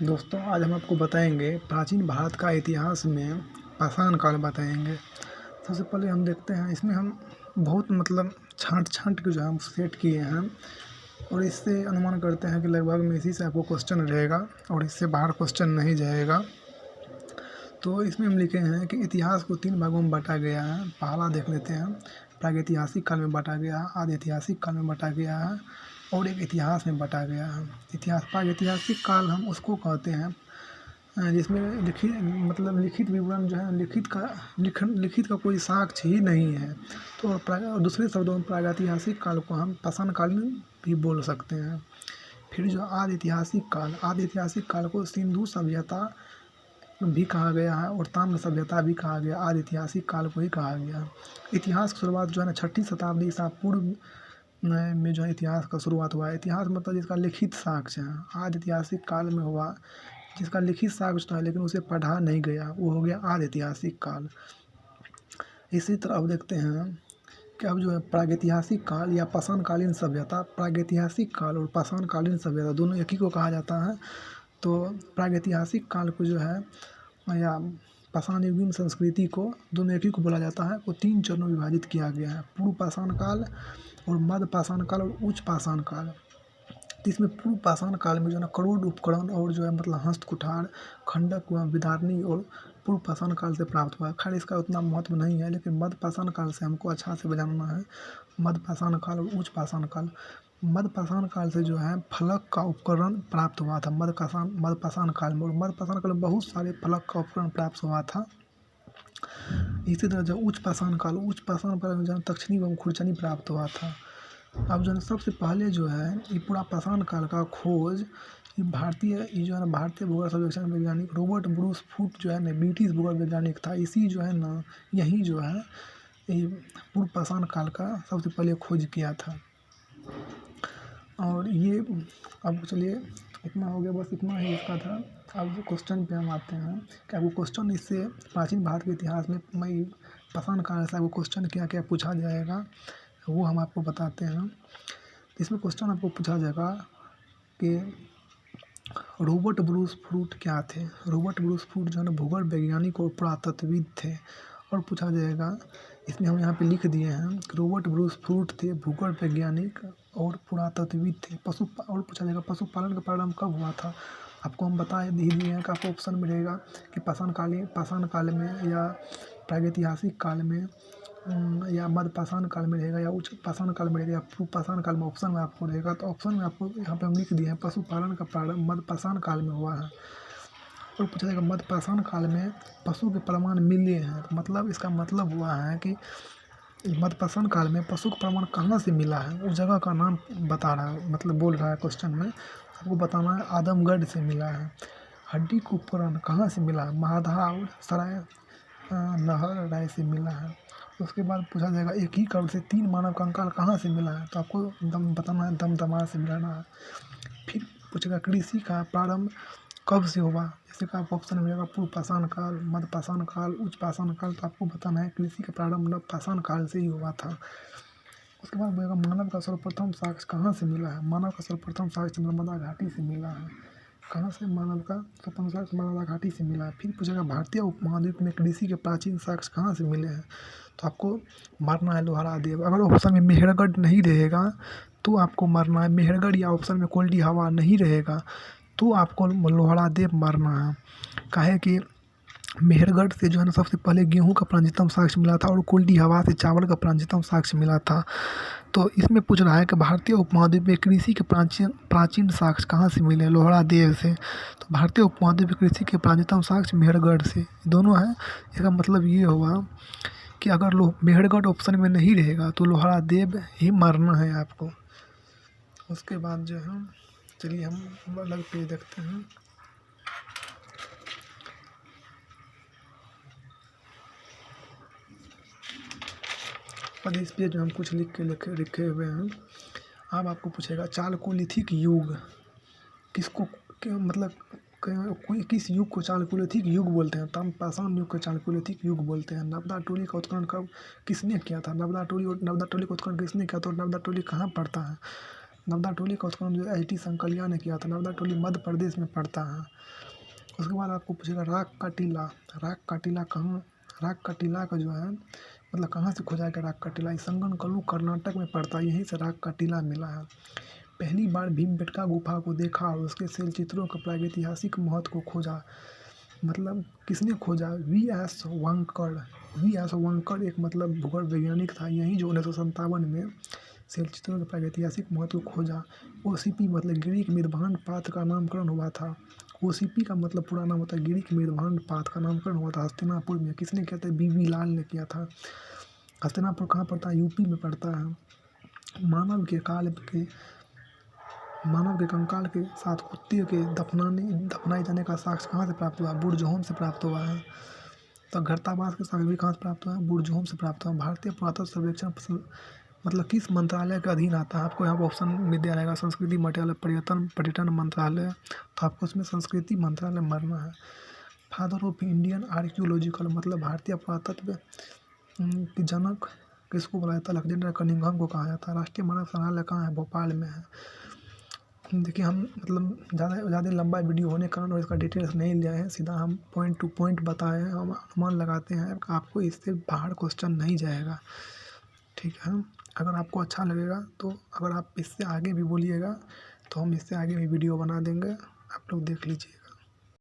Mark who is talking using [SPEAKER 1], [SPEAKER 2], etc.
[SPEAKER 1] दोस्तों आज हम आपको बताएंगे प्राचीन भारत का इतिहास में पाषाण काल बताएंगे। सबसे पहले हम देखते हैं, इसमें हम बहुत छांट छांट के जो है हम सेट किए हैं और इससे अनुमान करते हैं कि लगभग में इसी से आपको क्वेश्चन रहेगा और इससे बाहर क्वेश्चन नहीं जाएगा। तो इसमें हम लिखे हैं कि इतिहास को 3 भागों में बांटा गया है। पहला देख लेते हैं, प्रागैतिहासिक काल में बांटा गया है, आदि ऐतिहासिक काल में बांटा गया है और एक इतिहास में बांटा गया है। प्रागैतिहासिक काल हम उसको कहते हैं जिसमें लिखित विवरण जो है, लिखित का कोई साक्ष्य ही नहीं है। तो और दूसरे शब्दों में प्रागैतिहासिक काल को हम पाषाणकालीन भी बोल सकते हैं। फिर जो आदि ऐतिहासिक काल को सिंधु सभ्यता भी कहा गया है और ताम्र सभ्यता भी कहा गया, आदि ऐतिहासिक काल को ही कहा गया है। इतिहास की शुरुआत जो है ना 6वीं शताब्दी ईसा पूर्व में जो है इतिहास का शुरुआत हुआ है। इतिहास मतलब जिसका लिखित साक्ष्य है, आदि ऐतिहासिक काल में हुआ जिसका लिखित साक्ष्य तो है लेकिन उसे पढ़ा नहीं गया, वो हो गया आदि ऐतिहासिक काल। इसी तरह अब देखते हैं कि अब जो है प्रागैतिहासिक काल या पाषाणकालीन सभ्यता, प्रागैतिहासिक काल और पाषाणकालीन सभ्यता दोनों एक ही को कहा जाता है। तो प्रागैतिहासिक काल को जो है या पाषाण युगीन संस्कृति को दोनों एक ही को बोला जाता है। को 3 चरणों में विभाजित किया गया है, पूर्व पाषाण काल और मध्य पाषाण काल और उच्च पाषाण काल। इसमें पूर्व पाषाण काल में जो है ना करोड़ उपकरण और जो है हस्त कुठार, खंडक व विदारणी और पूर्व पाषाण काल से प्राप्त हुआ है। खैर इसका उतना महत्व नहीं है, लेकिन मध्य पाषाण काल से हमको अच्छा से जानना है। मध्य पाषाण काल और उच्च पाषाण काल। मध्य पाषाण काल से जो है फलक का उपकरण प्राप्त हुआ था मध्य पाषाण काल में, और मध्य पाषाण काल में बहुत सारे फलक का उपकरण प्राप्त हुआ था। इसी तरह जो उच्च पाषाण काल में जो है दक्षिणी एवं खुरचनी प्राप्त हुआ था। अब जो है सबसे पहले जो है ये पूरा पाषाण काल का खोज भारतीय भूगोल सर्वेक्षण वैज्ञानिक रॉबर्ट ब्रूस फूट जो है ना ब्रिटिश भूगोल वैज्ञानिक था। इसी जो है ना यही जो है ये पूर्व पाषाण काल का सबसे पहले खोज किया था। और ये अब चलिए इतना हो गया, बस इतना ही इसका था। अब क्वेश्चन पे हम आते हैं कि आपको क्वेश्चन इससे प्राचीन भारत के इतिहास में पाषाण काल से आपको क्वेश्चन क्या क्या पूछा जाएगा वो हम आपको बताते हैं। इसमें क्वेश्चन आपको पूछा जाएगा कि रॉबर्ट ब्रूस फूट क्या थे। रॉबर्ट ब्रूस फूट जो है ना भूगोल वैज्ञानिक और पुरातत्वविद थे। और पूछा जाएगा, इसमें हम यहाँ पे लिख दिए हैं कि रॉबर्ट ब्रूस फूट थे भूगोल वैज्ञानिक और पुरातत्वविद थे। और पूछा जाएगा पशुपालन का प्रारंभ कब हुआ था। आपको हम बता ही दिए हैं कि आपको ऑप्शन में रहेगा कि पाषाण काल में या प्रागैतिहासिक काल में या मध्य पाषाण काल में रहेगा या उच्च पाषाण काल में रहेगा या पूर्व पाषाण काल में। ऑप्शन में आपको रहेगा, तो ऑप्शन में आपको यहाँ पे हम लिख दिए हैं पशुपालन का प्रारंभ मध्य पाषाण काल में हुआ है। और पूछा जाएगा मध्य पाषाण काल में पशु के प्रमाण मिले हैं, मतलब इसका मतलब हुआ है कि मध्य पाषाण काल में पशु का प्रमाण कहाँ से मिला है, उस जगह का नाम बता रहा है, मतलब बोल रहा है क्वेश्चन में। आपको बताना है आदमगढ़ से मिला है। हड्डी का उपकरण कहाँ से मिला है, महाधा और सराय नहर राय से मिला है। उसके बाद पूछा जाएगा एक ही कब्र से 3 मानव कंकाल कहाँ से मिला है, तो आपको बताना है दमदमा से मिलाना है। फिर पूछेगा कृषि का प्रारंभ कब से हुआ, जैसे कि आपको ऑप्शन मिलेगा पूर्व पाषाण काल, मध्य पाषाण काल, उच्च पाषाण काल। तो आपको बताना है कृषि का प्रारंभ नव पाषाण काल से ही हुआ था। उसके बाद बोलेगा मानव का सर्वप्रथम साक्ष्य कहाँ से मिला है। मानव का सर्वप्रथम साक्ष्य नर्मदा घाटी से मिला है। कहाँ से मानव का सर्वप्रथम साक्ष्य नर्मदा घाटी से मिला है। फिर पूछेगा भारतीय उपमहाद्वीप में कृषि के प्राचीन साक्ष्य कहाँ से मिले हैं, तो आपको मारना है लोहारा देव। अगर ऑप्शन में मेहरगढ़ नहीं रहेगा तो आपको मारना है मेहरगढ़, या ऑप्शन में कोल्डी हवा नहीं रहेगा तो आपको लोहारा देव मारना है। काहे कि मेहरगढ़ से जो है ना सबसे पहले गेहूं का प्राचीनतम साक्ष्य मिला था और कोल्डी हवा से चावल का प्राचीनतम साक्ष्य मिला था। तो इसमें पूछ रहा है कि भारतीय उपमहाद्वीप में कृषि के प्राचीन साक्ष्य कहाँ से मिले, लोहारा देव से। तो भारतीय उपमहाद्वीप में कृषि के प्राचीनतम साक्ष्य मेहरगढ़ से दोनों है। इसका मतलब ये हुआ कि अगर मेहरगढ़ ऑप्शन में नहीं रहेगा तो लोहारा देव ही मारना है आपको। उसके बाद जो है चलिए हम अलग पेज देखते हैं। और इस पेज में हम कुछ लिखे हुए हैं। अब आपको पूछेगा चालकोलिथिक युग किसको किस युग को चालकोलिथिक युग बोलते हैं। ताम्र पाषाण युग को चालकोलिथिक युग बोलते हैं। नर्मदा टोली का उत्खनन कब किसने किया था। नर्मदा टोली का उत्खनन किसने किया था और नर्मदा टोली कहाँ पड़ता है। नर्मदा टोली का उत्खनन जो एच डी संकलिया ने किया था। नर्मदा टोली मध्य प्रदेश में पड़ता है। उसके बाद आपको पूछेगा राक का टीला। राक का टीला कहाँ, राक का टीला का जो है मतलब कहाँ से खोजा गया राक का टीला? ये संगनकल्लू कर्नाटक में पड़ता है, यहीं से राक का टीला मिला है। पहली बार भीमबेटका गुफा को देखा और उसके शैल चित्रों के प्रागैतिहासिक महत्व को खोजा। मतलब किसने खोजा? V S Wakankar. V S Wakankar एक मतलब भूगोल वैज्ञानिक था, यहीं जो 1957 में शैल चित्रों के प्रागैतिहासिक महत्व को खोजा। ओसीपी मतलब ग्रीक मृदभांड पात्र का नामकरण हुआ था। ओसीपी का मतलब पूरा नाम होता है ग्रीक मृदभांड पात्र का नामकरण हुआ था हस्तिनापुर में। किसने किया था? बीबी लाल ने किया था। हस्तिनापुर कहाँ पड़ता है? यूपी में पड़ता है। मानव के कंकाल के साथ कुत्ते के दफनाए जाने का साक्ष्य कहाँ से प्राप्त हुआ? बुरजहोम से प्राप्त हुआ है। तो घरताबास के साक्ष्य भी कहाँ से प्राप्त हुआ है? बुरजहोम से प्राप्त हुआ। भारतीय पुरातत्व सर्वेक्षण मतलब किस मंत्रालय के अधीन आता है? आपको यहाँ पर ऑप्शन में दिया रहेगा संस्कृति मंत्रालय, पर्यटन मंत्रालय, तो आपको उसमें संस्कृति मंत्रालय मरना है। फादर ऑफ इंडियन आर्कियोलॉजिकल मतलब भारतीय पुरातत्व के जनक किसको बोला जाता है? अलेक्जेंडर कनिंघम को कहा जाता है। राष्ट्रीय मानव संग्रहालय कहाँ है? भोपाल में है। देखिए हम मतलब ज़्यादा लंबा वीडियो होने के कारण और इसका डिटेल्स नहीं लिया है, सीधा हम पॉइंट टू पॉइंट बताए हैं। हम अनुमान लगाते हैं, आपको इससे बाहर क्वेश्चन नहीं जाएगा, ठीक है। अगर आपको अच्छा लगेगा तो अगर आप इससे आगे भी बोलिएगा तो हम इससे आगे भी वीडियो बना देंगे, आप लोग देख लीजिए।